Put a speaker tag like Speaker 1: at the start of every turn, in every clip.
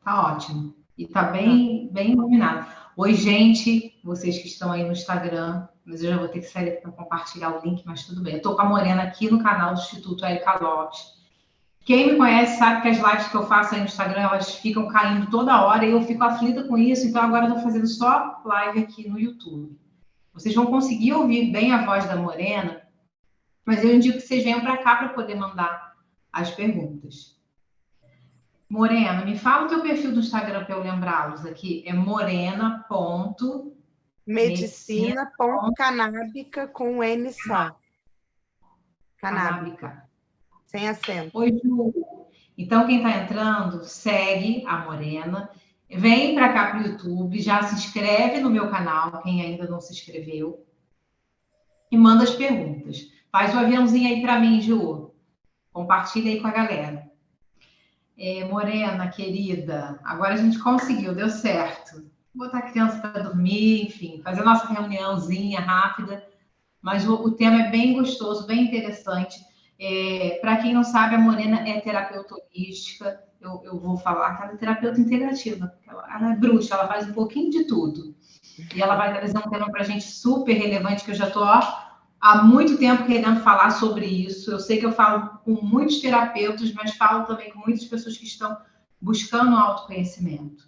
Speaker 1: Tá ótimo. E tá
Speaker 2: Ah,
Speaker 1: bem iluminado. Oi, gente, vocês que estão aí no Instagram, mas eu já vou ter que sair para compartilhar o link, mas tudo bem. Eu tô com a Morena aqui no canal do Instituto Érica Lopes. Quem me conhece sabe que as lives que eu faço aí no Instagram, elas ficam caindo toda hora e eu fico aflita com isso, então agora eu tô fazendo só live aqui no YouTube. Vocês vão conseguir ouvir bem a voz da Morena, mas eu indico que vocês venham para cá para poder mandar as perguntas. Morena, me fala o teu perfil do Instagram para eu lembrá-los aqui. É morena.medicina
Speaker 2: medicina.canábica com N só. Canábica,
Speaker 1: canábica.
Speaker 2: sem acento.
Speaker 1: Oi, Ju. Então, quem está entrando, segue a Morena. Vem para cá para o YouTube, já se inscreve no meu canal, quem ainda não se inscreveu, e manda as perguntas. Faz o aviãozinho aí para mim, Ju. Compartilha aí com a galera. Morena, querida, agora a gente conseguiu, deu certo. Vou botar a criança para dormir, enfim, fazer nossa reuniãozinha rápida, mas o tema é bem gostoso, bem interessante. Para quem não sabe, a Morena é terapeuta holística, eu vou falar que ela é terapeuta integrativa, porque ela é bruxa, ela faz um pouquinho de tudo. E ela vai trazer um tema para a gente super relevante, que eu já estou há muito tempo querendo falar sobre isso. Eu sei que eu falo com muitos terapeutas, mas falo também com muitas pessoas que estão buscando autoconhecimento.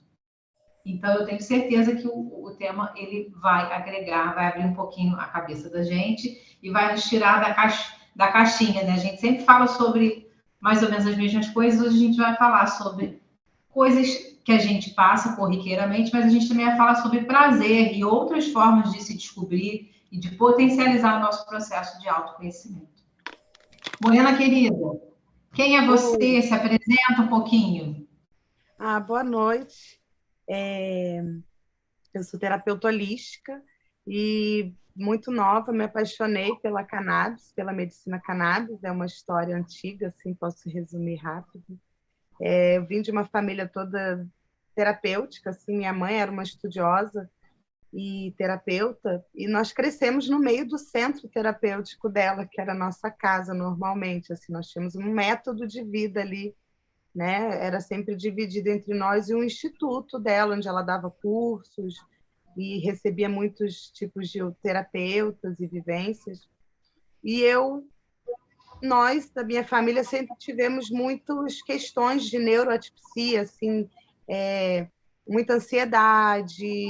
Speaker 1: Então, eu tenho certeza que o tema ele vai agregar, vai abrir um pouquinho a cabeça da gente e vai nos tirar da caixinha, né? A gente sempre fala sobre mais ou menos as mesmas coisas, hoje a gente vai falar sobre coisas que a gente passa corriqueiramente, mas a gente também vai falar sobre prazer e outras formas de se descobrir e de potencializar o nosso processo de autoconhecimento. Morena querida, quem é
Speaker 2: Oi.
Speaker 1: você? Se apresenta um pouquinho.
Speaker 2: Boa noite. Eu sou terapeuta holística e muito nova me apaixonei pela cannabis, pela medicina cannabis. É uma história antiga, assim, posso resumir rápido. Eu vim de uma família toda terapêutica, assim, minha mãe era uma estudiosa e terapeuta, e nós crescemos no meio do centro terapêutico dela, que era a nossa casa normalmente, assim, nós tínhamos um método de vida ali, né? Era sempre dividido entre nós e um instituto dela, onde ela dava cursos e recebia muitos tipos de terapeutas e vivências. E nós, da minha família, sempre tivemos muitas questões de neuroatipsia, assim, muita ansiedade,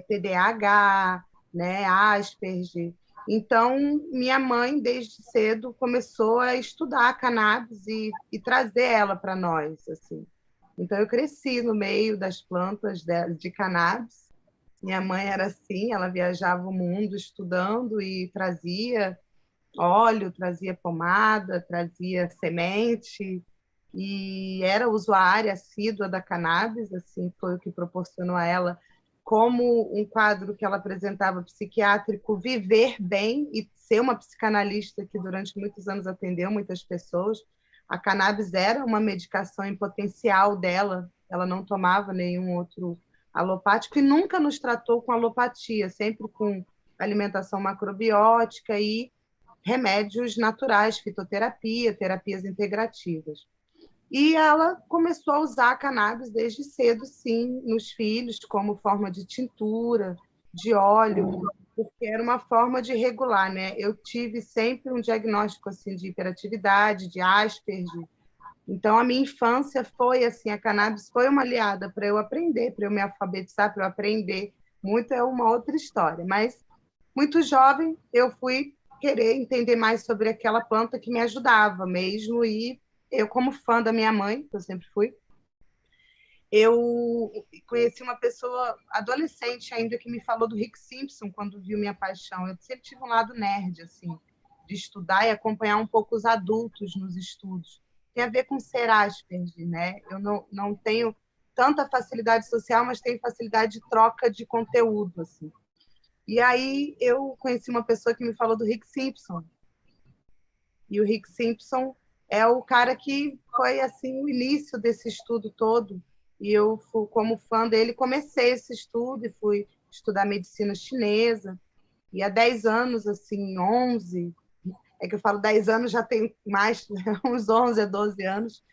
Speaker 2: TDAH, né, Asperger. Então, minha mãe, desde cedo, começou a estudar a cannabis e trazer ela para nós, assim. Então, eu cresci no meio das plantas de cannabis. Minha mãe era assim, ela viajava o mundo estudando e trazia óleo, trazia pomada, trazia semente, e era usuária assídua da cannabis, assim, foi o que proporcionou a ela, como um quadro que ela apresentava psiquiátrico, viver bem e ser uma psicanalista que durante muitos anos atendeu muitas pessoas. A cannabis era uma medicação em potencial dela, ela não tomava nenhum outro alopático e nunca nos tratou com alopatia, sempre com alimentação macrobiótica e remédios naturais, fitoterapia, terapias integrativas. E ela começou a usar a cannabis desde cedo, sim, nos filhos, como forma de tintura, de óleo, porque era uma forma de regular, né? Eu tive sempre um diagnóstico assim de hiperatividade, de Asperger. Então a minha infância foi assim, a cannabis foi uma aliada para eu aprender, para eu me alfabetizar, para eu aprender. Muito é uma outra história, mas muito jovem eu fui querer entender mais sobre aquela planta que me ajudava mesmo e eu, como fã da minha mãe, que eu sempre fui, eu conheci uma pessoa adolescente ainda que me falou do Rick Simpson quando viu minha paixão. Eu sempre tive um lado nerd, assim, de estudar e acompanhar um pouco os adultos nos estudos. Tem a ver com ser Asperger, né? Eu não tenho tanta facilidade social, mas tenho facilidade de troca de conteúdo, assim. E aí eu conheci uma pessoa que me falou do Rick Simpson. E o Rick Simpson é o cara que foi assim o início desse estudo todo. E eu, como fã dele, comecei esse estudo e fui estudar medicina chinesa. E há 10 anos, assim, 11, é que eu falo 10 anos, já tem mais, né? Uns 11 a 12 anos,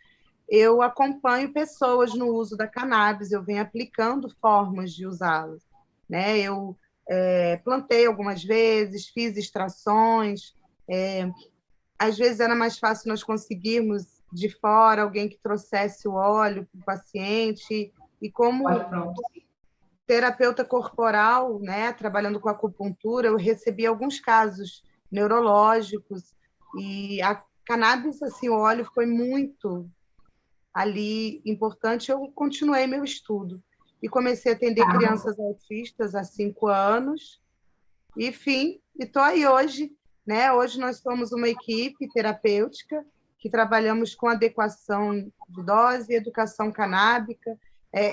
Speaker 2: eu acompanho pessoas no uso da cannabis, eu venho aplicando formas de usá-la, né? Eu plantei algumas vezes, fiz extrações, às vezes era mais fácil nós conseguirmos de fora alguém que trouxesse o óleo para o paciente, e como
Speaker 1: Olha, pronto.
Speaker 2: terapeuta corporal, né, trabalhando com acupuntura, eu recebi alguns casos neurológicos, e a cannabis, assim, o óleo foi muito ali importante. Eu continuei meu estudo e comecei a atender
Speaker 1: Tá.
Speaker 2: crianças autistas há 5 anos, e, enfim, e estou aí hoje, né? Hoje nós somos uma equipe terapêutica que trabalhamos com adequação de dose e educação canábica.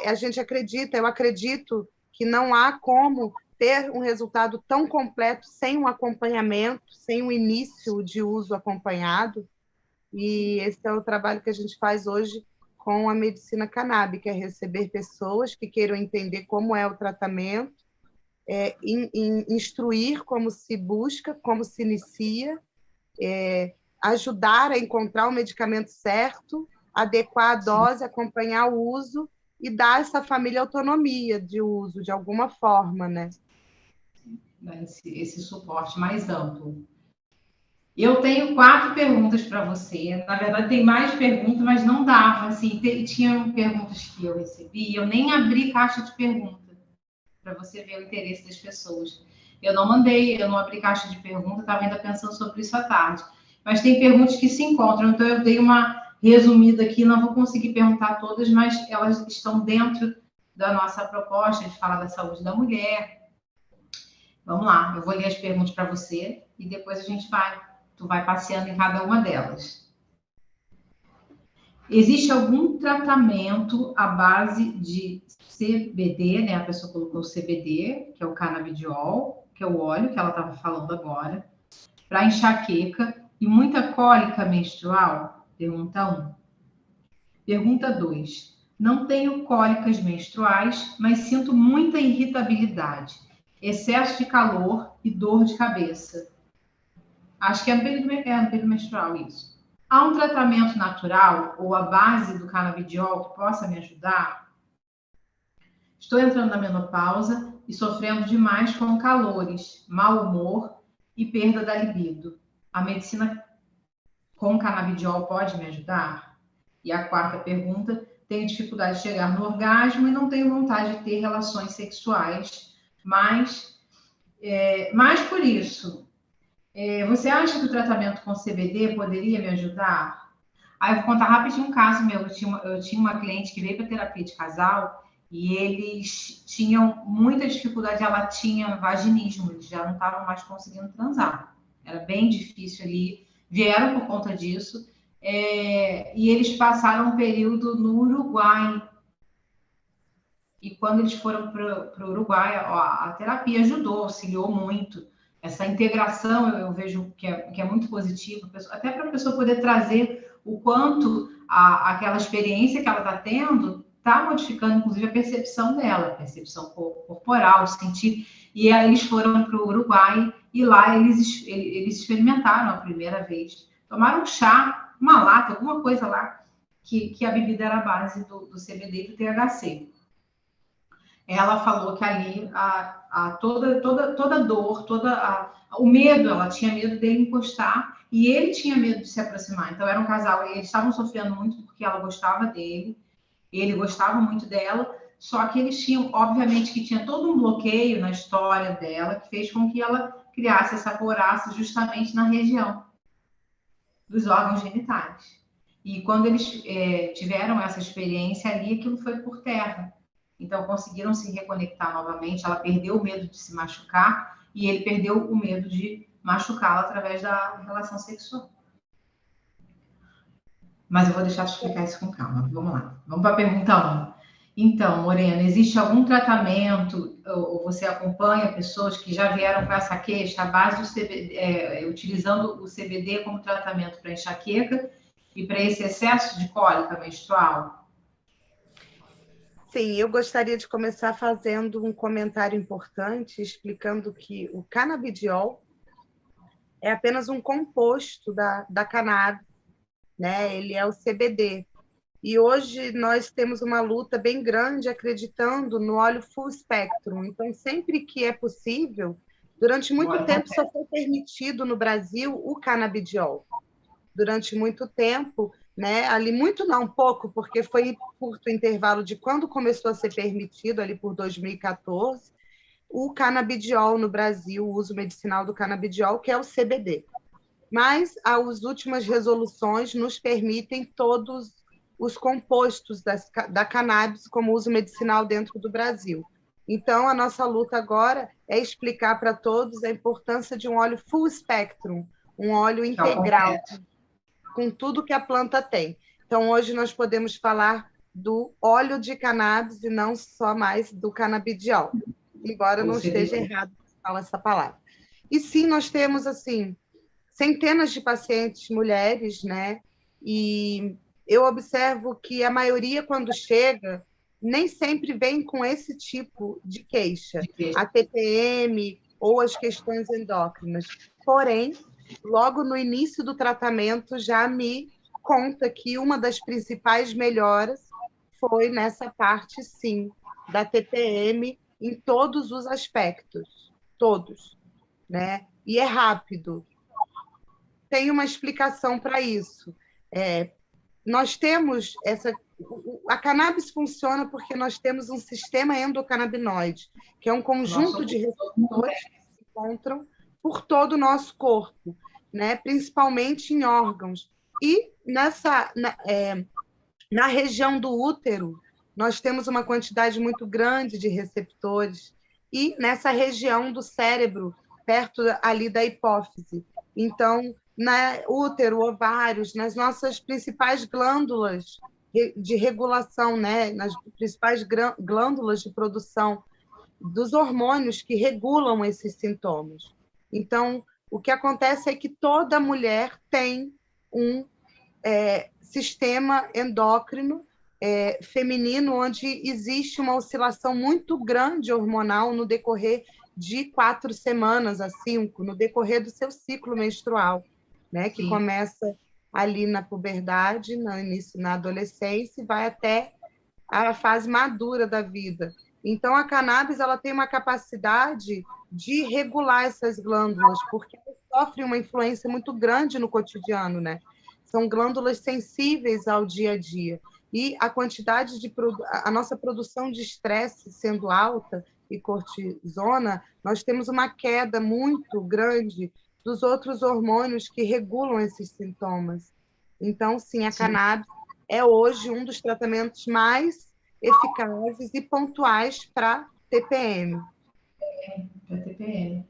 Speaker 2: A gente acredita, eu acredito que não há como ter um resultado tão completo sem um acompanhamento, sem um início de uso acompanhado. E esse é o trabalho que a gente faz hoje com a medicina canábica, é receber pessoas que queiram entender como é o tratamento, instruir como se busca, como se inicia, ajudar a encontrar o medicamento certo, adequar a
Speaker 1: Sim,
Speaker 2: dose, acompanhar o uso e dar a essa família autonomia de uso, de alguma forma, né?
Speaker 1: né, esse suporte mais amplo. Eu tenho 4 perguntas para você. Na verdade, tem mais perguntas, mas não dava. Assim, tinham perguntas que eu recebi, eu nem abri caixa de perguntas para você ver o interesse das pessoas. Eu não mandei, eu não abri caixa de perguntas, estava ainda pensando sobre isso à tarde. Mas tem perguntas que se encontram, então eu dei uma resumida aqui, não vou conseguir perguntar todas, mas elas estão dentro da nossa proposta de falar da saúde da mulher. Vamos lá, eu vou ler as perguntas para você e depois a gente vai, tu vai passeando em cada uma delas. Existe algum tratamento à base de CBD, né? A pessoa colocou CBD, que é o canabidiol, que é o óleo que ela estava falando agora, para enxaqueca e muita cólica menstrual? Pergunta 1. Pergunta 2. Não tenho cólicas menstruais, mas sinto muita irritabilidade, excesso de calor e dor de cabeça. Acho que é no período menstrual isso. Há um tratamento natural ou a base do canabidiol que possa me ajudar? Estou entrando na menopausa e sofrendo demais com calores, mau humor e perda da libido. A medicina com canabidiol pode me ajudar? E a quarta pergunta: tenho dificuldade de chegar no orgasmo e não tenho vontade de ter relações sexuais, mas por isso, você acha que o tratamento com CBD poderia me ajudar? Aí eu vou contar rapidinho um caso meu. Eu tinha uma cliente que veio para terapia de casal e eles tinham muita dificuldade, ela tinha vaginismo, eles já não estavam mais conseguindo transar. Era bem difícil ali, vieram por conta disso. E eles passaram um período no Uruguai. E quando eles foram para o Uruguai, a terapia ajudou, auxiliou muito. Essa integração eu vejo que é muito positivo, até para a pessoa poder trazer o quanto aquela experiência que ela está tendo está modificando, inclusive, a percepção dela, a percepção corporal, sentir. E aí eles foram para o Uruguai e lá eles experimentaram a primeira vez. Tomaram um chá, uma lata, alguma coisa lá, que a bebida era a base do CBD e do THC. Ela falou que ali toda dor, o medo, ela tinha medo dele encostar e ele tinha medo de se aproximar. Então era um casal, eles estavam sofrendo muito porque ela gostava dele, ele gostava muito dela, só que eles tinham, obviamente, que tinha todo um bloqueio na história dela que fez com que ela criasse essa couraça justamente na região dos órgãos genitais. E quando eles tiveram essa experiência ali, aquilo foi por terra. Então, conseguiram se reconectar novamente. Ela perdeu o medo de se machucar e ele perdeu o medo de machucá-la através da relação sexual. Mas eu vou deixar te explicar isso com calma. Vamos lá. Vamos para a pergunta 1. Então, Morena, existe algum tratamento ou você acompanha pessoas que já vieram com essa queixa à base do CBD, utilizando o CBD como tratamento para enxaqueca e para esse excesso de cólica menstrual?
Speaker 2: Sim, eu gostaria de começar fazendo um comentário importante, explicando que o canabidiol é apenas um composto da cannabis, né? Ele é o CBD. E hoje nós temos uma luta bem grande acreditando no óleo full spectrum. Então, sempre que é possível, durante muito tempo só foi permitido no Brasil o canabidiol. Durante muito tempo, né? Ali muito não, pouco, porque foi curto intervalo de quando começou a ser permitido, ali por 2014, o canabidiol no Brasil, o uso medicinal do canabidiol, que é o CBD. Mas as últimas resoluções nos permitem todos os compostos da cannabis como uso medicinal dentro do Brasil. Então, a nossa luta agora é explicar para todos a importância de um óleo full spectrum, um óleo integral, com tudo que a planta tem. Então, hoje nós podemos falar do óleo de cannabis e não só mais do canabidiol, embora não esteja errado falar essa palavra. E sim, nós temos, assim, centenas de pacientes mulheres, né? E eu observo que a maioria, quando chega, nem sempre vem com esse tipo de queixa, a TPM ou as questões endócrinas. Porém, logo no início do tratamento, já me conta que uma das principais melhoras foi nessa parte, sim, da TPM em todos os aspectos, todos, né? E é rápido. Tem uma explicação para isso. Nós temos essa. A cannabis funciona porque nós temos um sistema endocannabinoide, que é um conjunto de receptores que se encontram por todo o nosso corpo, né? Principalmente em órgãos. E na região do útero, nós temos uma quantidade muito grande de receptores, e nessa região do cérebro, perto ali da hipófise. Então, útero, ovários, nas nossas principais glândulas de regulação, né? Nas principais glândulas de produção dos hormônios que regulam esses sintomas. Então, o que acontece é que toda mulher tem um sistema endócrino feminino, onde existe uma oscilação muito grande hormonal no decorrer de 4 semanas a 5, no decorrer do seu ciclo menstrual, né? Que começa ali na puberdade, no início, na adolescência, e vai até a fase madura da vida. Então, a cannabis ela tem uma capacidade de regular essas glândulas, porque ela sofre uma influência muito grande no cotidiano, né? São glândulas sensíveis ao dia a dia. E a quantidade a nossa produção de estresse sendo alta e cortisona, nós temos uma queda muito grande dos outros hormônios que regulam esses sintomas. Então, sim, a cannabis é hoje um dos tratamentos mais eficazes e pontuais para TPM.
Speaker 1: Para TPM.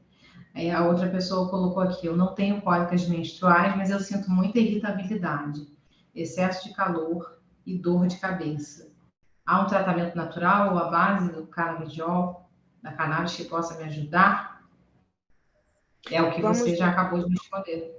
Speaker 1: Aí a outra pessoa colocou aqui: eu não tenho cólicas menstruais, mas eu sinto muita irritabilidade, excesso de calor e dor de cabeça. Há um tratamento natural ou à base do canabidiol, da cannabis, que possa me ajudar? É o que você já acabou de me responder.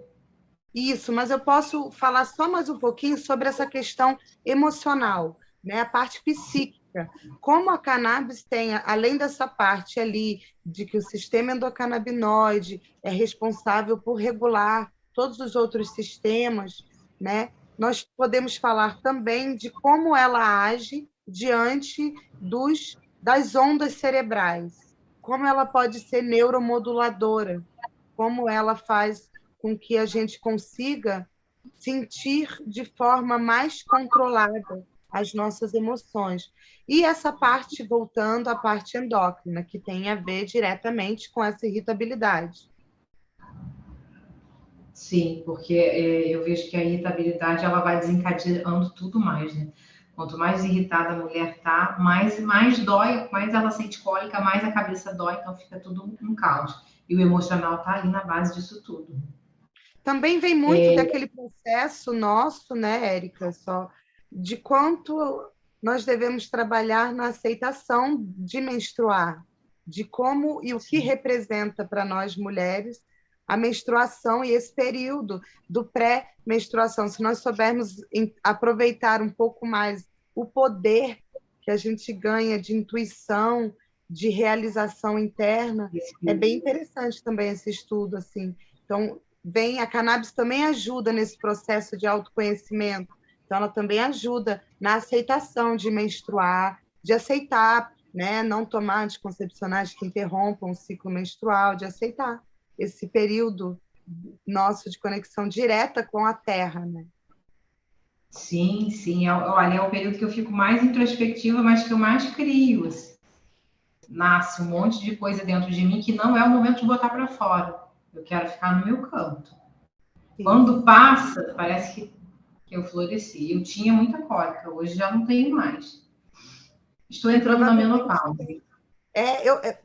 Speaker 2: Isso, mas eu posso falar só mais um pouquinho sobre essa questão emocional, né? A parte psíquica. Como a cannabis tem, além dessa parte ali de que o sistema endocannabinoide é responsável por regular todos os outros sistemas, né? Nós podemos falar também de como ela age diante das ondas cerebrais, como ela pode ser neuromoduladora, como ela faz com que a gente consiga sentir de forma mais controlada as nossas emoções. E essa parte, voltando à parte endócrina, que tem a ver diretamente com essa irritabilidade.
Speaker 1: Sim, porque eu vejo que a irritabilidade ela vai desencadeando tudo mais, né? Quanto mais irritada a mulher tá, mais dói, mais ela sente cólica, mais a cabeça dói, então fica tudo um caos. E o emocional tá ali na base disso tudo.
Speaker 2: Também vem muito daquele processo nosso, né, Érica, de quanto nós devemos trabalhar na aceitação de menstruar, de como e o que representa para nós mulheres a menstruação e esse período do pré-menstruação. Se nós soubermos aproveitar um pouco mais o poder que a gente ganha de intuição, de realização interna, é bem interessante também esse estudo, assim. Então, a cannabis também ajuda nesse processo de autoconhecimento, Então, ela também ajuda na aceitação de menstruar, de aceitar, né, não tomar anticoncepcionais que interrompam o ciclo menstrual, de aceitar esse período nosso de conexão direta com a Terra, né?
Speaker 1: Sim, sim. Olha, é o período que eu fico mais introspectiva, mas que eu mais crio. Assim. Nasce um monte de coisa dentro de mim que não é o momento de botar para fora. Eu quero ficar no meu canto.
Speaker 2: Sim.
Speaker 1: Quando passa, parece que eu floresci. Eu tinha muita cólica, hoje já não tenho mais. Estou entrando na menopausa.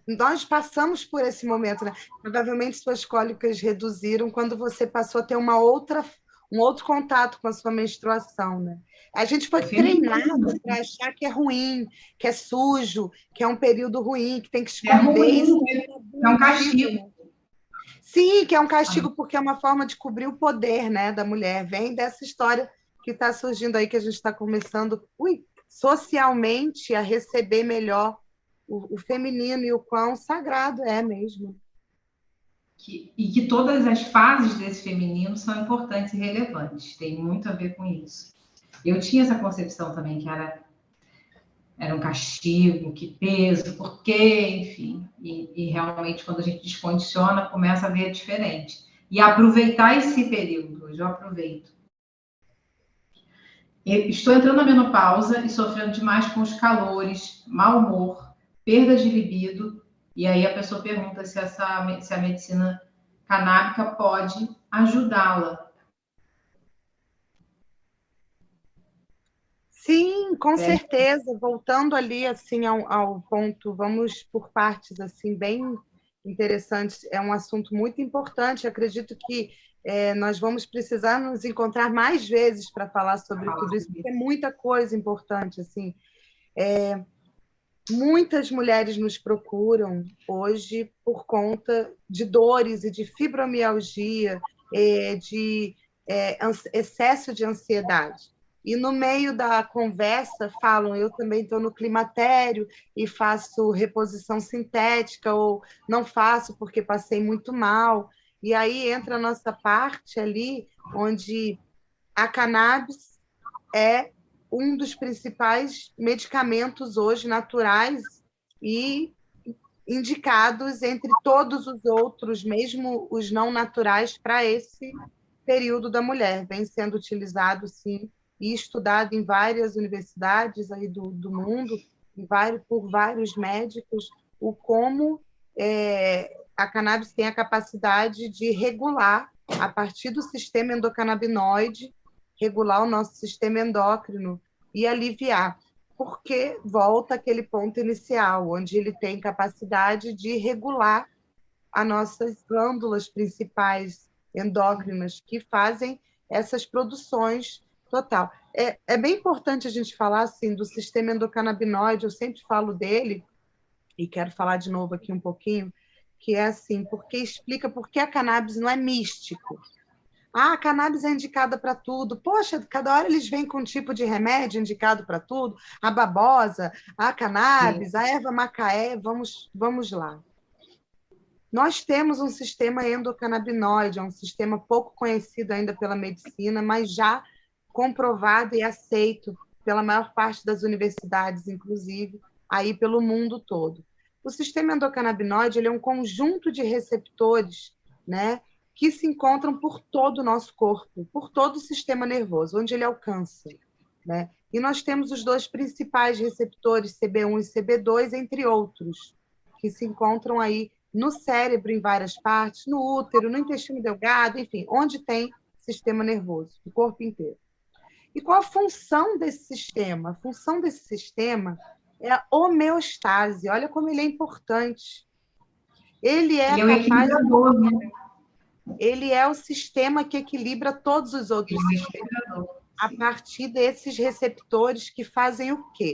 Speaker 2: Nós passamos por esse momento, né? Provavelmente suas cólicas reduziram quando você passou a ter um outro contato com a sua menstruação, né? A gente foi treinado para achar que é ruim, que é sujo, que é um período ruim, que tem que esconder.
Speaker 1: É ruim, é um castigo.
Speaker 2: Né? Sim, que é um castigo porque é uma forma de cobrir o poder, né, da mulher. Vem dessa história que está surgindo aí, que a gente está começando, socialmente a receber melhor o feminino e o quão sagrado é mesmo.
Speaker 1: E que todas as fases desse feminino são importantes e relevantes, tem muito a ver com isso. Eu tinha essa concepção também que era um castigo, que peso, por quê, enfim. E realmente, quando a gente descondiciona, começa a ver diferente. E aproveitar esse período, hoje eu aproveito. Estou entrando na menopausa e sofrendo demais com os calores, mau humor, perda de libido. E aí a pessoa pergunta se a medicina canábica pode ajudá-la.
Speaker 2: Sim, com certeza. Voltando ali assim ao ponto, vamos por partes assim bem interessantes. É um assunto muito importante. Acredito que nós vamos precisar nos encontrar mais vezes para falar sobre tudo isso, porque é muita coisa importante assim. Muitas mulheres nos procuram hoje por conta de dores e de fibromialgia, de excesso de ansiedade. E no meio da conversa falam, eu também estou no climatério e faço reposição sintética, ou não faço porque passei muito mal. E aí entra a nossa parte ali, onde a cannabis é um dos principais medicamentos hoje naturais e indicados entre todos os outros, mesmo os não naturais, para esse período da mulher. Vem sendo utilizado, sim, e estudado em várias universidades aí do mundo, por vários médicos, o como a cannabis tem a capacidade de regular, a partir do sistema endocannabinoide, regular o nosso sistema endócrino e aliviar, porque volta aquele ponto inicial, onde ele tem capacidade de regular as nossas glândulas principais endócrinas que fazem essas produções total. É bem importante a gente falar assim do sistema endocannabinoide, eu sempre falo dele, e quero falar de novo aqui um pouquinho, que é assim, porque explica por que a cannabis não é místico. A cannabis é indicada para tudo. Poxa, cada hora eles vêm com um tipo de remédio indicado para tudo. A babosa, a cannabis, sim, a erva macaé, vamos lá. Nós temos um sistema endocannabinoide, é um sistema pouco conhecido ainda pela medicina, mas já comprovado e aceito pela maior parte das universidades, inclusive, aí pelo mundo todo. O sistema endocannabinoide ele é um conjunto de receptores, né, que se encontram por todo o nosso corpo, por todo o sistema nervoso, onde ele alcança, né? E nós temos os dois principais receptores, CB1 e CB2, entre outros, que se encontram aí no cérebro em várias partes, no útero, no intestino delgado, enfim, onde tem sistema nervoso, o corpo inteiro. E qual a função desse sistema? A função desse sistema é a homeostase. Olha como ele é importante. Ele é capaz.
Speaker 1: Né?
Speaker 2: Ele é o sistema que equilibra todos os outros sistemas. A partir desses receptores que fazem o quê?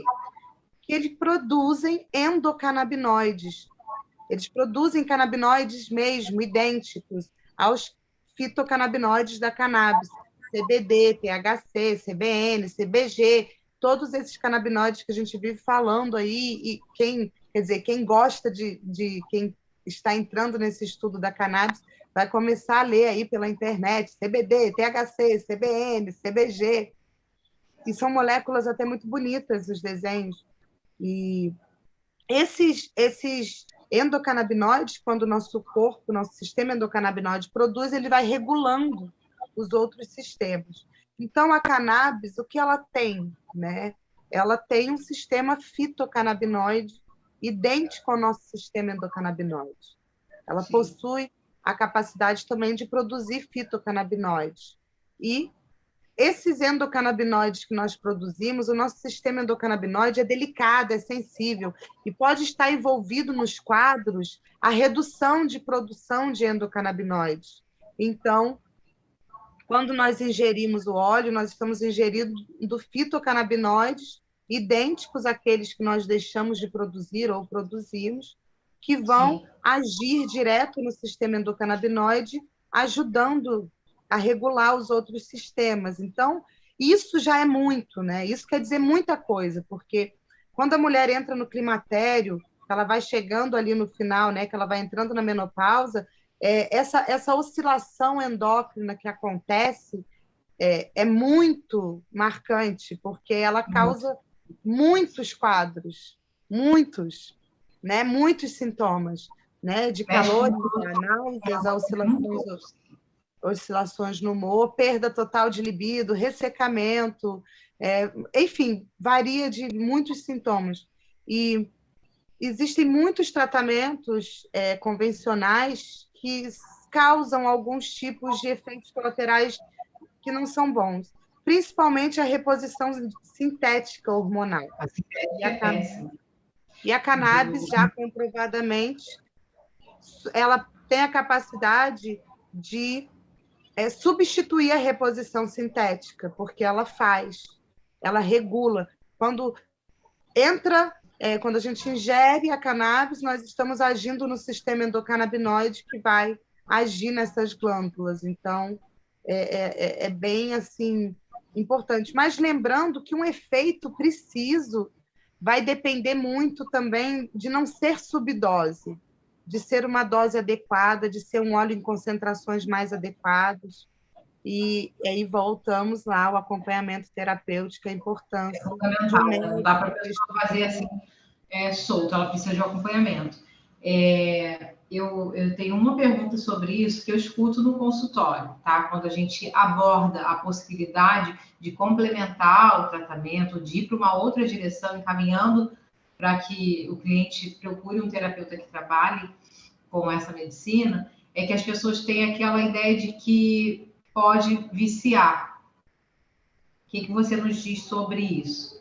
Speaker 2: Que eles produzem endocannabinoides. Eles produzem canabinoides mesmo, idênticos aos fitocannabinoides da cannabis. CBD, THC, CBN, CBG, todos esses canabinoides que a gente vive falando aí, e quem gosta quem está entrando nesse estudo da cannabis, vai começar a ler aí pela internet, CBD, THC, CBN, CBG. e são moléculas até muito bonitas, os desenhos. E esses endocannabinoides, quando o nosso corpo, nosso sistema endocannabinoide produz, ele vai regulando os outros sistemas. Então, a cannabis, o que ela tem, né? Ela tem um sistema fitocannabinoide idêntico ao nosso sistema endocannabinoide. Ela
Speaker 1: Sim.
Speaker 2: possui a capacidade também de produzir fitocannabinoides. E esses endocannabinoides que nós produzimos, o nosso sistema endocannabinoide é delicado, é sensível, e pode estar envolvido nos quadros a redução de produção de endocannabinoides. Então, quando nós ingerimos o óleo, nós estamos ingerindo fitocannabinoides idênticos àqueles que nós deixamos de produzir ou produzimos, que vão
Speaker 1: Sim.
Speaker 2: agir direto no sistema endocannabinoide, ajudando a regular os outros sistemas. Então, isso já é muito, né? Isso quer dizer muita coisa, porque quando a mulher entra no climatério, ela vai chegando ali no final, né? Que ela vai entrando na menopausa, essa oscilação endócrina que acontece é muito marcante, porque ela causa muitos quadros, muitos, né? Muitos sintomas, né? De calor, a náuseas, a oscilações no humor, perda total de libido, ressecamento, enfim, varia de muitos sintomas. E existem muitos tratamentos convencionais que causam alguns tipos de efeitos colaterais que não são bons, principalmente a reposição sintética hormonal.
Speaker 1: A sintética
Speaker 2: E a,
Speaker 1: é péssima.
Speaker 2: e a cannabis, já comprovadamente, ela tem a capacidade de substituir a reposição sintética, porque ela regula. Quando a gente ingere a cannabis, nós estamos agindo no sistema endocannabinoide que vai agir nessas glândulas. Então, é bem assim importante. Mas lembrando que um efeito preciso vai depender muito também de não ser subdose, de ser uma dose adequada, de ser um óleo em concentrações mais adequadas. E aí voltamos lá ao acompanhamento terapêutico, a importância
Speaker 1: É
Speaker 2: de um
Speaker 1: fundamental, né? Não dá para a pessoa fazer assim solto, ela precisa de acompanhamento. Eu tenho uma pergunta sobre isso que eu escuto no consultório, tá? Quando a gente aborda a possibilidade de complementar o tratamento, de ir para uma outra direção, encaminhando para que o cliente procure um terapeuta que trabalhe com essa medicina, é que as pessoas têm aquela ideia de que pode viciar. O que você nos diz sobre isso?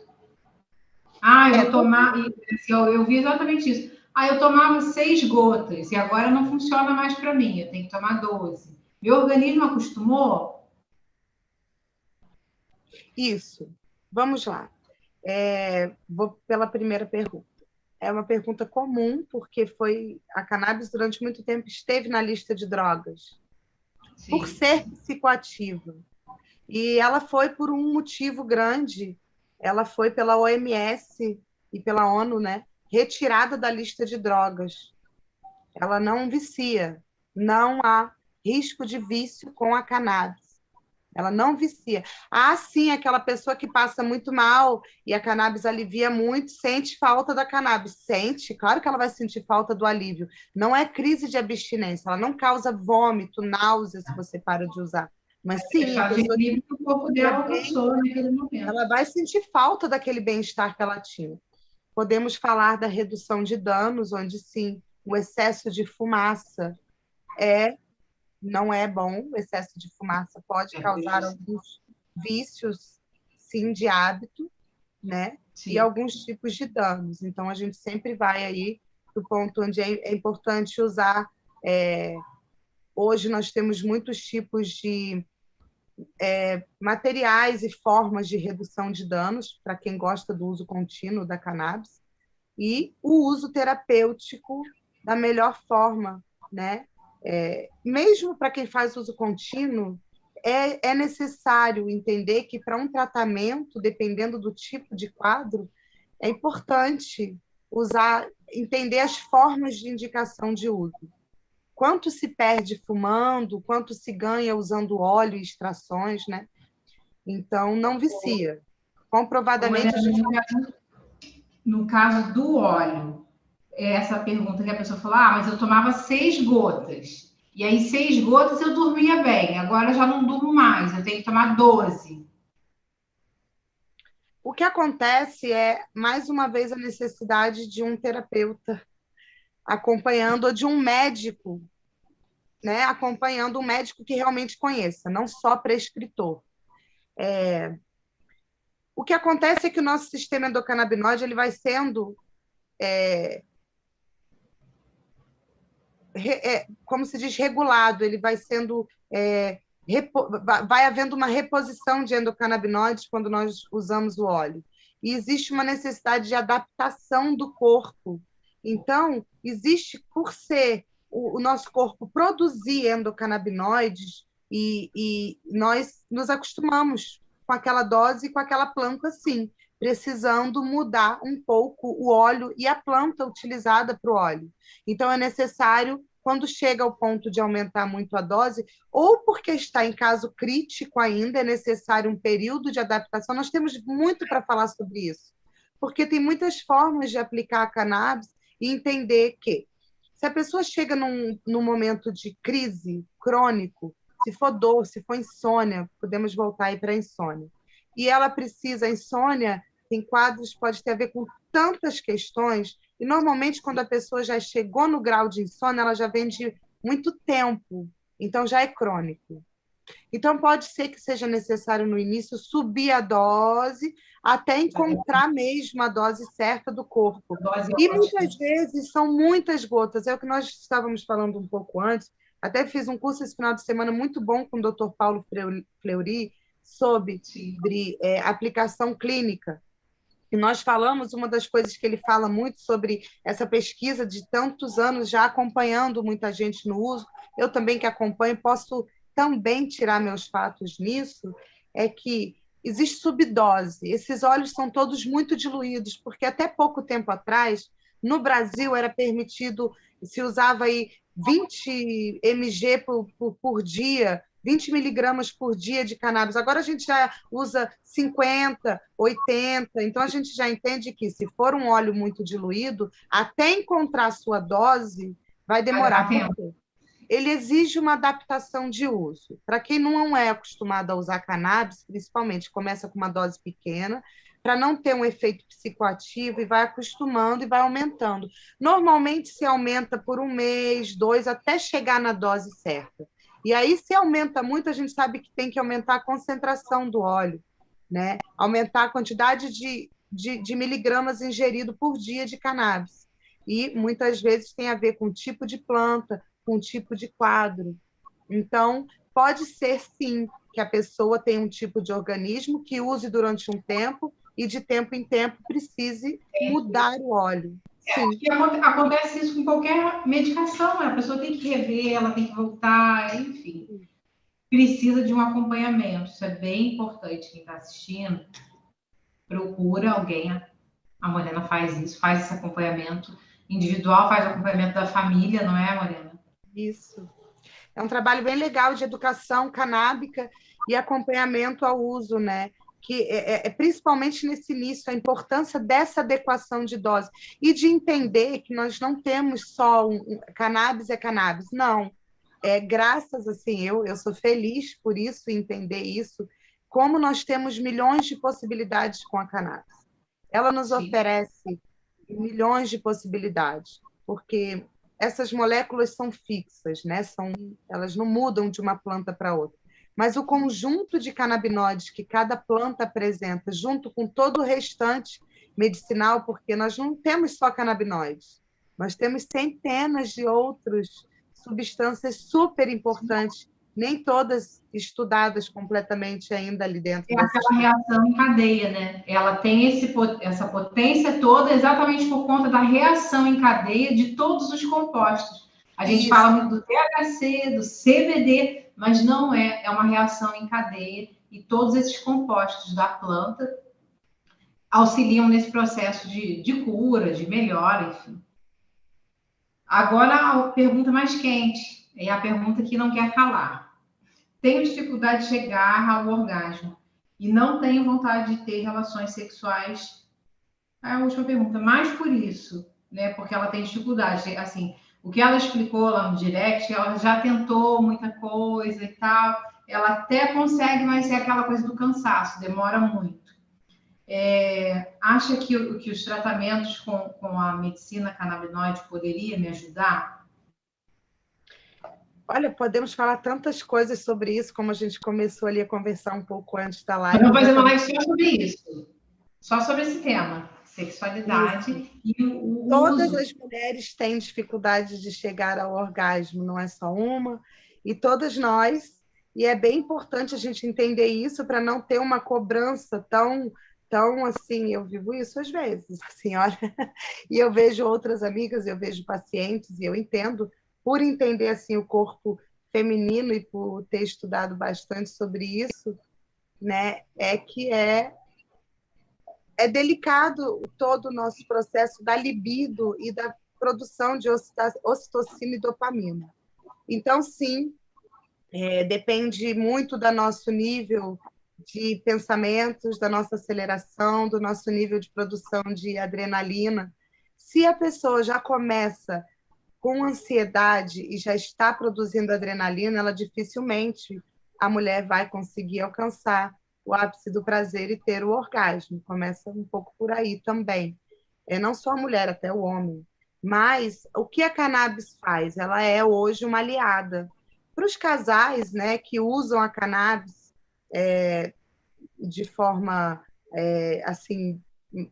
Speaker 1: Eu vi exatamente isso. Eu tomava 6 gotas e agora não funciona mais para mim, eu tenho que tomar 12. Meu organismo acostumou?
Speaker 2: Isso. Vamos lá. Vou pela primeira pergunta. É uma pergunta comum, porque a cannabis durante muito tempo esteve na lista de drogas,
Speaker 1: Sim.
Speaker 2: por ser psicoativa. E ela foi por um motivo grande, ela foi pela OMS e pela ONU, né, retirada da lista de drogas. Ela não vicia, não há risco de vício com a cannabis. Ela não vicia. Sim, aquela pessoa que passa muito mal e a cannabis alivia muito, sente falta da cannabis. Sente, claro que ela vai sentir falta do alívio. Não é crise de abstinência, ela não causa vômito, náusea se você para de usar. Mas sim, a pessoa
Speaker 1: que o corpo dela alcançou naquele momento.
Speaker 2: Ela vai sentir falta daquele bem-estar que ela tinha. Podemos falar da redução de danos, onde sim, o excesso de fumaça não é bom, o excesso de fumaça pode causar alguns vícios, sim, de hábito, né? Sim. E alguns tipos de danos. Então, a gente sempre vai aí para o ponto onde é importante usar. Hoje, nós temos muitos tipos de materiais e formas de redução de danos, para quem gosta do uso contínuo da cannabis, e o uso terapêutico da melhor forma, né? Mesmo para quem faz uso contínuo, é necessário entender que para um tratamento, dependendo do tipo de quadro, é importante entender as formas de indicação de uso. Quanto se perde fumando, quanto se ganha usando óleo e extrações, né? Então, não vicia. Comprovadamente, a gente...
Speaker 1: No caso do óleo, essa pergunta que a pessoa falou, mas eu tomava 6 gotas. E aí, 6 gotas eu dormia bem. Agora eu já não durmo mais, eu tenho que tomar 12.
Speaker 2: O que acontece é, mais uma vez, a necessidade de um terapeuta acompanhando, ou de um médico, né? Acompanhando um médico que realmente conheça, não só prescritor. O que acontece é que o nosso sistema endocannabinoide ele vai sendo, como se diz, regulado, ele vai sendo... vai havendo uma reposição de endocannabinoides quando nós usamos o óleo. E existe uma necessidade de adaptação do corpo. Então, existe, por ser o nosso corpo produzir endocannabinoides, e nós nos acostumamos com aquela dose e com aquela planta, sim, precisando mudar um pouco o óleo e a planta utilizada para o óleo. Então, é necessário, quando chega ao ponto de aumentar muito a dose, ou porque está em caso crítico ainda, é necessário um período de adaptação. Nós temos muito para falar sobre isso, porque tem muitas formas de aplicar a cannabis e entender que, se a pessoa chega num momento de crise crônico, se for dor, se for insônia, podemos voltar aí para a insônia, e ela precisa, a insônia tem quadros, pode ter a ver com tantas questões, e normalmente quando a pessoa já chegou no grau de insônia, ela já vem de muito tempo, então já é crônico. Então pode ser que seja necessário no início subir a dose até encontrar mesmo a dose certa do corpo. E muitas vezes são muitas gotas, é o que nós estávamos falando um pouco antes, até fiz um curso esse final de semana muito bom com o Dr. Paulo Fleury sobre aplicação clínica. E nós falamos, uma das coisas que ele fala muito sobre essa pesquisa de tantos anos já acompanhando muita gente no uso, eu também que acompanho, posso também tirar meus fatos nisso, é que existe subdose. Esses óleos são todos muito diluídos, porque até pouco tempo atrás, no Brasil, era permitido, se usava aí 20 mg por dia, 20 miligramas por dia de cannabis. Agora a gente já usa 50, 80. Então a gente já entende que, se for um óleo muito diluído, até encontrar a sua dose, vai demorar. Por quê? Ele exige uma adaptação de uso. Para quem não é acostumado a usar cannabis, principalmente, começa com uma dose pequena, para não ter um efeito psicoativo, e vai acostumando e vai aumentando. Normalmente se aumenta por 1 mês, 2, até chegar na dose certa. E aí, se aumenta muito, a gente sabe que tem que aumentar a concentração do óleo, né? Aumentar a quantidade de miligramas ingerido por dia de cannabis. E muitas vezes tem a ver com o tipo de planta, com o tipo de quadro. Então, pode ser, sim, que a pessoa tenha um tipo de organismo que use durante um tempo e, de tempo em tempo, precise mudar o óleo. Sim.
Speaker 1: E acontece isso com qualquer medicação, a pessoa tem que rever, ela tem que voltar, enfim. Precisa de um acompanhamento, isso é bem importante. Quem está assistindo, procura alguém, a Morena faz isso, faz esse acompanhamento individual, faz o acompanhamento da família, não é, Morena?
Speaker 2: Isso. É um trabalho bem legal de educação canábica e acompanhamento ao uso, né? Que principalmente nesse início, a importância dessa adequação de dose e de entender que nós não temos só cannabis é cannabis, não. Graças, assim, eu sou feliz por isso, entender isso, como nós temos milhões de possibilidades com a cannabis. Ela nos oferece milhões de possibilidades, porque essas moléculas são fixas, né? Elas não mudam de uma planta para outra. Mas o conjunto de canabinoides que cada planta apresenta, junto com todo o restante medicinal, porque nós não temos só canabinoides, nós temos centenas de outras substâncias super importantes, nem todas estudadas completamente ainda ali dentro.
Speaker 1: É aquela reação em cadeia, né? Ela tem essa potência toda exatamente por conta da reação em cadeia de todos os compostos. A gente fala muito do THC, do CBD, mas não é uma reação em cadeia, e todos esses compostos da planta auxiliam nesse processo de cura, de melhora, enfim. Agora, a pergunta mais quente, é a pergunta que não quer calar. Tenho dificuldade de chegar ao orgasmo e não tenho vontade de ter relações sexuais. A última pergunta, mais por isso, né? Porque ela tem dificuldade. Assim, o que ela explicou lá no direct, ela já tentou muita coisa e tal. Ela até consegue, mas é aquela coisa do cansaço, demora muito. Acha que os tratamentos com a medicina canabinoide poderia me ajudar?
Speaker 2: Olha, podemos falar tantas coisas sobre isso, como a gente começou ali a conversar um pouco antes da
Speaker 1: Eu
Speaker 2: live.
Speaker 1: vou fazer uma live só sobre isso, só sobre esse tema, sexualidade
Speaker 2: Isso.
Speaker 1: e o
Speaker 2: Todas
Speaker 1: uso.
Speaker 2: as mulheres têm dificuldade de chegar ao orgasmo, não é só uma, e todas nós, e é bem importante a gente entender isso para não ter uma cobrança tão assim, eu vivo isso às vezes, assim, olha, e eu vejo outras amigas, eu vejo pacientes, e eu entendo, por entender assim o corpo feminino e por ter estudado bastante sobre isso, né, é delicado todo o nosso processo da libido e da produção de ocitocina e dopamina. Então, sim, depende muito do nosso nível de pensamentos, da nossa aceleração, do nosso nível de produção de adrenalina. Se a pessoa já começa com ansiedade e já está produzindo adrenalina, ela dificilmente a mulher vai conseguir alcançar o ápice do prazer e ter o orgasmo. Começa um pouco por aí também. Não só a mulher, até o homem. Mas o que a cannabis faz? Ela é hoje uma aliada. Para os casais, né, que usam a cannabis de forma assim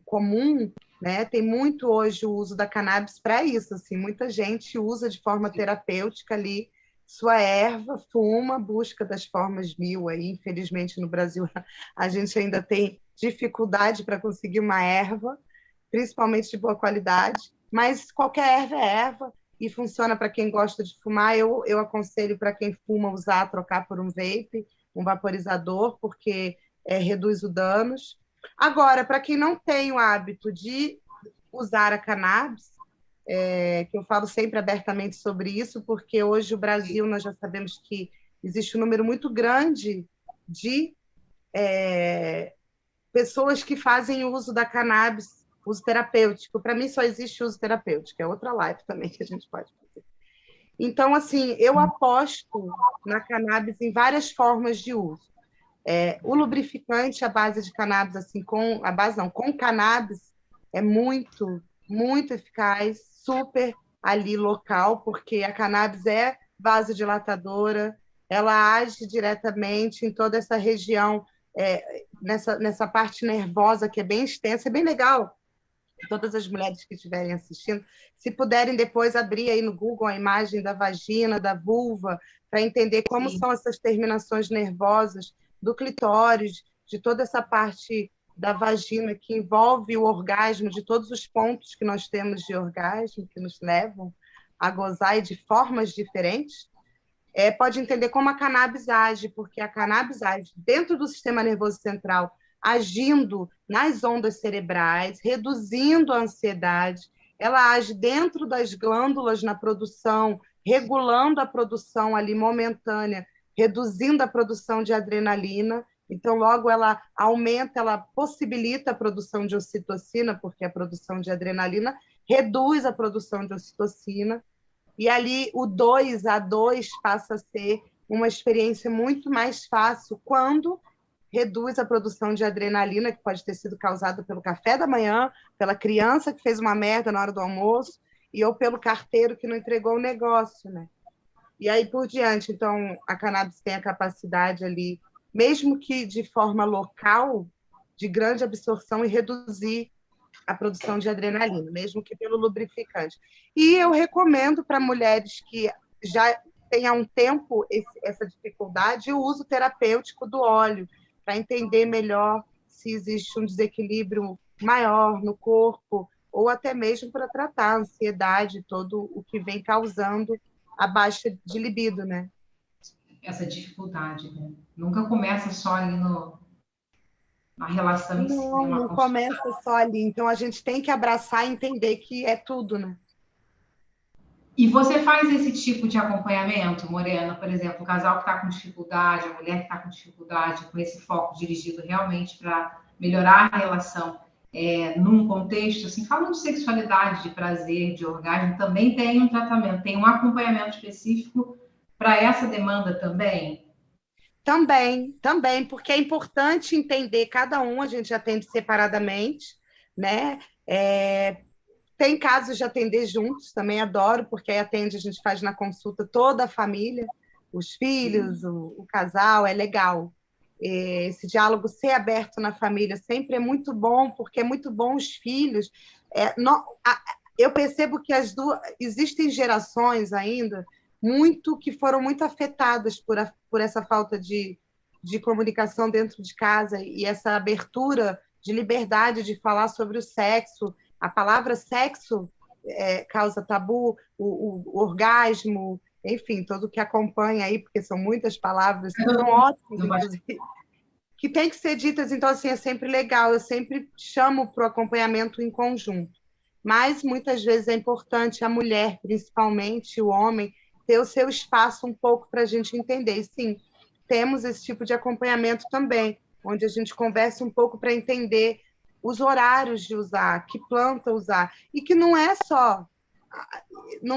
Speaker 2: comum, né? Tem muito hoje o uso da cannabis para isso, assim, muita gente usa de forma terapêutica ali sua erva, fuma, busca das formas mil aí, infelizmente no Brasil a gente ainda tem dificuldade para conseguir uma erva, principalmente de boa qualidade, mas qualquer erva é erva e funciona para quem gosta de fumar. Eu aconselho para quem fuma usar, trocar por um vape, um vaporizador, porque reduz os danos. Agora, para quem não tem o hábito de usar a cannabis, que eu falo sempre abertamente sobre isso, porque hoje o Brasil, nós já sabemos que existe um número muito grande de pessoas que fazem uso da cannabis, uso terapêutico. Para mim, só existe uso terapêutico, é outra live também que a gente pode fazer. Então, assim, eu aposto na cannabis em várias formas de uso. O lubrificante à base de cannabis, assim, com cannabis, é muito, muito eficaz, super ali local, porque a cannabis é vasodilatadora, ela age diretamente em toda essa região, nessa parte nervosa que é bem extensa, é bem legal. Todas as mulheres que estiverem assistindo, se puderem depois abrir aí no Google a imagem da vagina, da vulva, para entender como
Speaker 1: Sim.
Speaker 2: são essas terminações nervosas do clitóris, de toda essa parte da vagina que envolve o orgasmo, de todos os pontos que nós temos de orgasmo, que nos levam a gozar e de formas diferentes, pode entender como a cannabis age, porque a cannabis age dentro do sistema nervoso central, agindo nas ondas cerebrais, reduzindo a ansiedade. Ela age dentro das glândulas na produção, regulando a produção ali momentânea, reduzindo a produção de adrenalina. Então, logo ela aumenta, ela possibilita a produção de ocitocina, porque a produção de adrenalina reduz a produção de ocitocina. E ali o 2 a 2 passa a ser uma experiência muito mais fácil quando reduz a produção de adrenalina, que pode ter sido causada pelo café da manhã, pela criança que fez uma merda na hora do almoço, ou pelo carteiro que não entregou o negócio, né? E aí por diante. Então, a cannabis tem a capacidade ali, mesmo que de forma local, de grande absorção e reduzir a produção de adrenalina, mesmo que pelo lubrificante. E eu recomendo para mulheres que já têm há um tempo essa dificuldade o uso terapêutico do óleo, para entender melhor se existe um desequilíbrio maior no corpo, ou até mesmo para tratar a ansiedade, todo o que vem causando a baixa de libido, né?
Speaker 1: Essa dificuldade, né? Nunca começa só ali na relação em si, né?
Speaker 2: Não,
Speaker 1: Uma
Speaker 2: não
Speaker 1: construção.
Speaker 2: começa só ali. Então, a gente tem que abraçar e entender que é tudo, né?
Speaker 1: E você faz esse tipo de acompanhamento, Morena, por exemplo, o casal que está com dificuldade, a mulher que está com dificuldade, com esse foco dirigido realmente para melhorar a relação num contexto, assim, falando de sexualidade, de prazer, de orgasmo, também tem um tratamento, tem um acompanhamento específico para essa demanda também?
Speaker 2: Também, porque é importante entender cada um, a gente atende separadamente, né? Tem casos de atender juntos, também adoro, porque aí atende, a gente faz na consulta toda a família, os filhos, o casal, é legal. Esse diálogo ser aberto na família sempre é muito bom, porque é muito bom os filhos. Eu percebo que existem gerações ainda que foram muito afetadas por essa falta de comunicação dentro de casa e essa abertura de liberdade de falar sobre o sexo. A palavra sexo causa tabu, o orgasmo, enfim, tudo que acompanha aí, porque são muitas palavras que são ótimas, inclusive, que tem que ser ditas. Então, assim, é sempre legal. Eu sempre chamo para o acompanhamento em conjunto. Mas, muitas vezes, é importante a mulher, principalmente o homem, ter o seu espaço um pouco para a gente entender. E, sim, temos esse tipo de acompanhamento também, onde a gente conversa um pouco para entender os horários de usar, que planta usar, e que não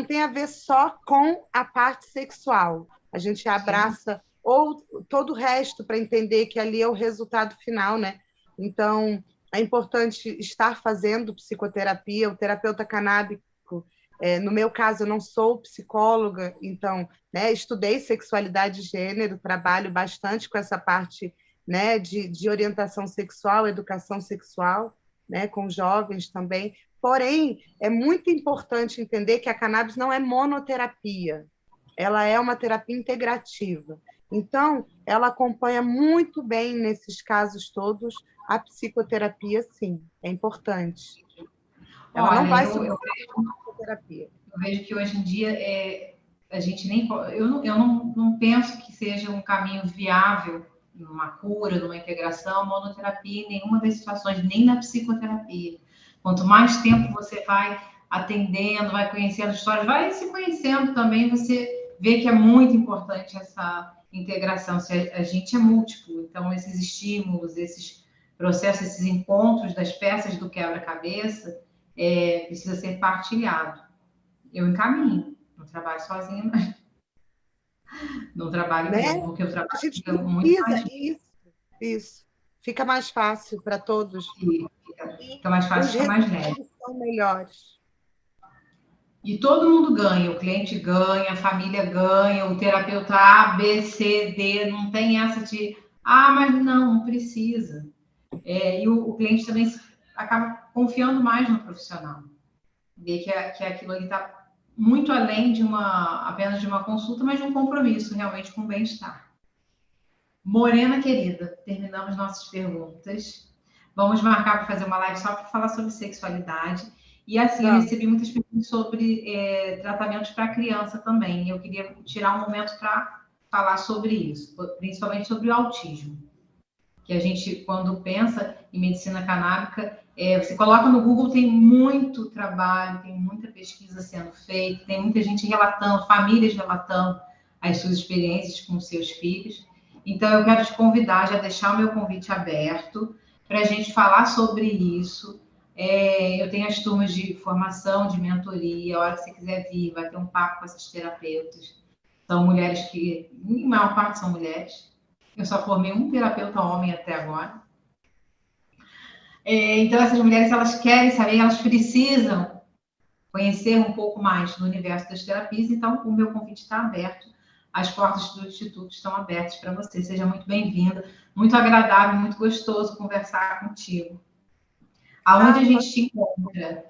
Speaker 2: tem a ver só com a parte sexual. A gente abraça ou todo o resto para entender que ali é o resultado final, né? Então, é importante estar fazendo psicoterapia, o terapeuta canábico. No meu caso, eu não sou psicóloga, então, né, estudei sexualidade e gênero, trabalho bastante com essa parte, né, de orientação sexual, educação sexual, né, com jovens também. Porém, é muito importante entender que a cannabis não é monoterapia, ela é uma terapia integrativa. Então, ela acompanha muito bem nesses casos todos a psicoterapia, sim, é importante. Ela não
Speaker 1: Olha,
Speaker 2: vai
Speaker 1: eu
Speaker 2: substituir a psicoterapia.
Speaker 1: Eu vejo que hoje em dia a gente nem eu não penso que seja um caminho viável numa cura, numa integração, monoterapia em nenhuma das situações, nem na psicoterapia. Quanto mais tempo você vai atendendo, vai conhecendo histórias, vai se conhecendo também, você vê que é muito importante essa integração. Se a gente é múltiplo, então esses estímulos, esses processos, esses encontros das peças do quebra-cabeça precisa ser partilhado. Eu encaminho. Não trabalho sozinha, mas não trabalho
Speaker 2: Né?
Speaker 1: mesmo, porque eu
Speaker 2: A
Speaker 1: trabalho
Speaker 2: gente
Speaker 1: muito
Speaker 2: precisa,
Speaker 1: mais.
Speaker 2: isso. Fica mais fácil para todos.
Speaker 1: Fica,
Speaker 2: E
Speaker 1: fica mais
Speaker 2: os
Speaker 1: fácil, fica mais leve.
Speaker 2: resultados são melhores.
Speaker 1: E todo mundo ganha, o cliente ganha, a família ganha, o terapeuta A, B, C, D, não tem essa de, mas não precisa. E o cliente também acaba confiando mais no profissional. Vê que aquilo ali está muito além de apenas de uma consulta, mas de um compromisso realmente com o bem-estar. Morena querida, terminamos nossas perguntas. Vamos marcar para fazer uma live só para falar sobre sexualidade. E assim, eu
Speaker 2: Vamos.
Speaker 1: recebi muitas perguntas sobre tratamentos para criança também. Eu queria tirar um momento para falar sobre isso, principalmente sobre o autismo. Que a gente, quando pensa em medicina canábica, você coloca no Google, tem muito trabalho, tem muita pesquisa sendo feita, tem muita gente relatando, famílias relatando as suas experiências com os seus filhos. Então, eu quero te convidar, já deixar o meu convite aberto para a gente falar sobre isso. Eu tenho as turmas de formação, de mentoria, a hora que você quiser vir, vai ter um papo com essas terapeutas. São mulheres que, em maior parte, são mulheres. Eu só formei um terapeuta homem até agora. Então, essas mulheres, elas querem saber, elas precisam conhecer um pouco mais do universo das terapias. Então, o meu convite está aberto. As portas do Instituto estão abertas para você. Seja muito bem-vinda. Muito agradável, muito gostoso conversar contigo. Aonde a gente te encontra?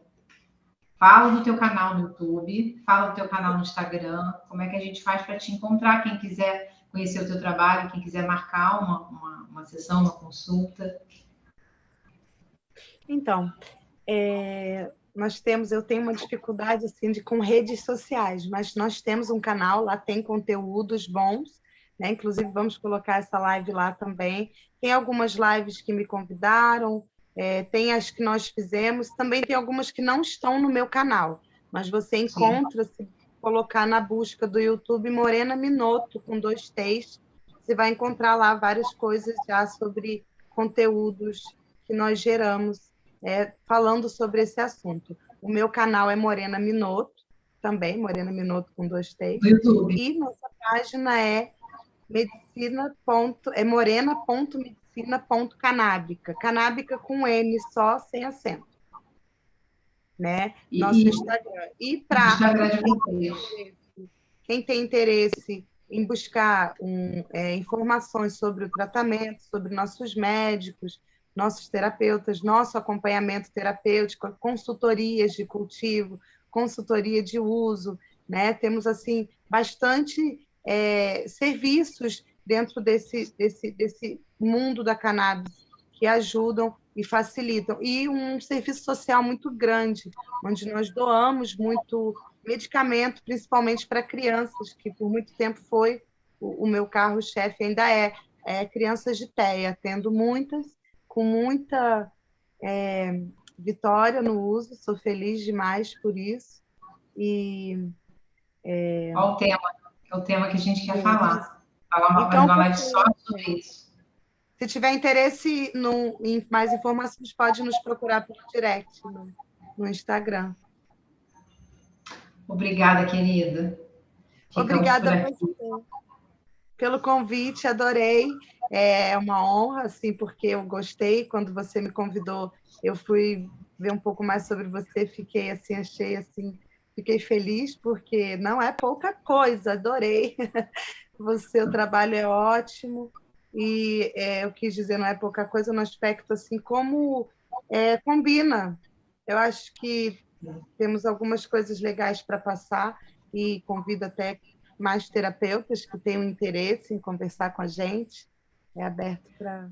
Speaker 1: Fala do teu canal no YouTube, fala do teu canal no Instagram, como é que a gente faz para te encontrar, quem quiser conhecer o teu trabalho, quem quiser marcar uma sessão, uma consulta.
Speaker 2: Então, eu tenho uma dificuldade assim com redes sociais, mas nós temos um canal, lá tem conteúdos bons, né? Inclusive vamos colocar essa live lá também. Tem algumas lives que me convidaram, tem as que nós fizemos, também tem algumas que não estão no meu canal, mas você encontra, colocar na busca do YouTube Morena Minotto, com 2 T's, você vai encontrar lá várias coisas já sobre conteúdos que nós geramos, falando sobre esse assunto. O meu canal é Morena Minotto, também, Morena Minotto com 2 T's.
Speaker 1: No YouTube.
Speaker 2: E nossa página é morena.medicina.canábica. Canábica com M só, sem acento. Né? Nosso Instagram. E para quem tem interesse em buscar informações sobre o tratamento, sobre nossos médicos, nossos terapeutas, nosso acompanhamento terapêutico, consultorias de cultivo, consultoria de uso, né? Temos assim bastante serviços dentro desse mundo da cannabis que ajudam e facilitam. E um serviço social muito grande, onde nós doamos muito medicamento, principalmente para crianças, que por muito tempo foi o meu carro-chefe, ainda crianças de TEA, tendo muitas, com muita vitória no uso, sou feliz demais por isso.
Speaker 1: Olha o tema, é o tema que a gente quer falar. Fazer
Speaker 2: Então,
Speaker 1: uma live só sobre isso.
Speaker 2: Se tiver interesse em mais informações, pode nos procurar por direct no Instagram.
Speaker 1: Obrigada, querida.
Speaker 2: Obrigada a você pelo convite, adorei. É uma honra, assim, porque eu gostei. Quando você me convidou, eu fui ver um pouco mais sobre você, fiquei assim, fiquei feliz, porque não é pouca coisa, adorei. O trabalho é ótimo. E eu quis dizer, não é pouca coisa, no aspecto assim, como combina. Eu acho que temos algumas coisas legais para passar e convido até mais terapeutas que tenham interesse em conversar com a gente. É aberto para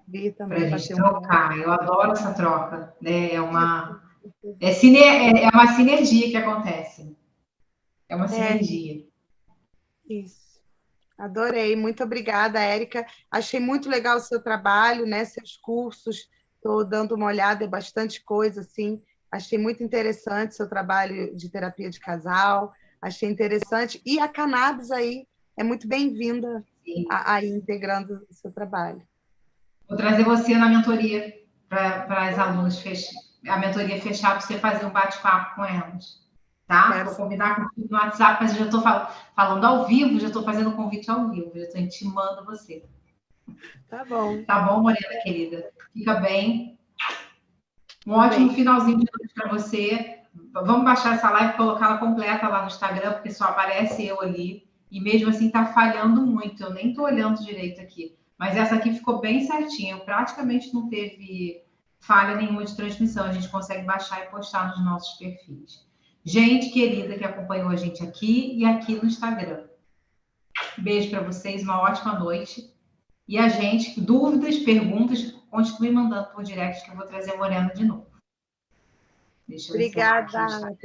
Speaker 2: vir também.
Speaker 1: Para a gente trocar. Eu adoro essa troca. Né? É uma sinergia que acontece. É uma sinergia.
Speaker 2: Isso. Adorei, muito obrigada, Érica. Achei muito legal o seu trabalho, né? Seus cursos. Estou dando uma olhada, é bastante coisa, assim. Achei muito interessante seu trabalho de terapia de casal. Achei interessante. E a cannabis aí é muito bem-vinda aí integrando o seu trabalho.
Speaker 1: Vou trazer você na mentoria para as alunas, a mentoria fechar para você fazer um bate-papo com elas. Tá? Vou convidar contigo no WhatsApp, mas eu já estou falando ao vivo, já estou fazendo o convite ao vivo, já estou intimando você.
Speaker 2: Tá bom.
Speaker 1: Tá bom, Morena, querida? Fica bem. Um ótimo finalzinho de noite para você. Vamos baixar essa live e colocá-la completa lá no Instagram, porque só aparece eu ali. E mesmo assim tá falhando muito. Eu nem tô olhando direito aqui. Mas essa aqui ficou bem certinha. Praticamente não teve falha nenhuma de transmissão. A gente consegue baixar e postar nos nossos perfis. Gente querida que acompanhou a gente aqui e aqui no Instagram. Beijo para vocês, uma ótima noite. E a gente, dúvidas, perguntas, continue mandando por direct que eu vou trazer a Morena de novo.
Speaker 2: Obrigada, pessoal.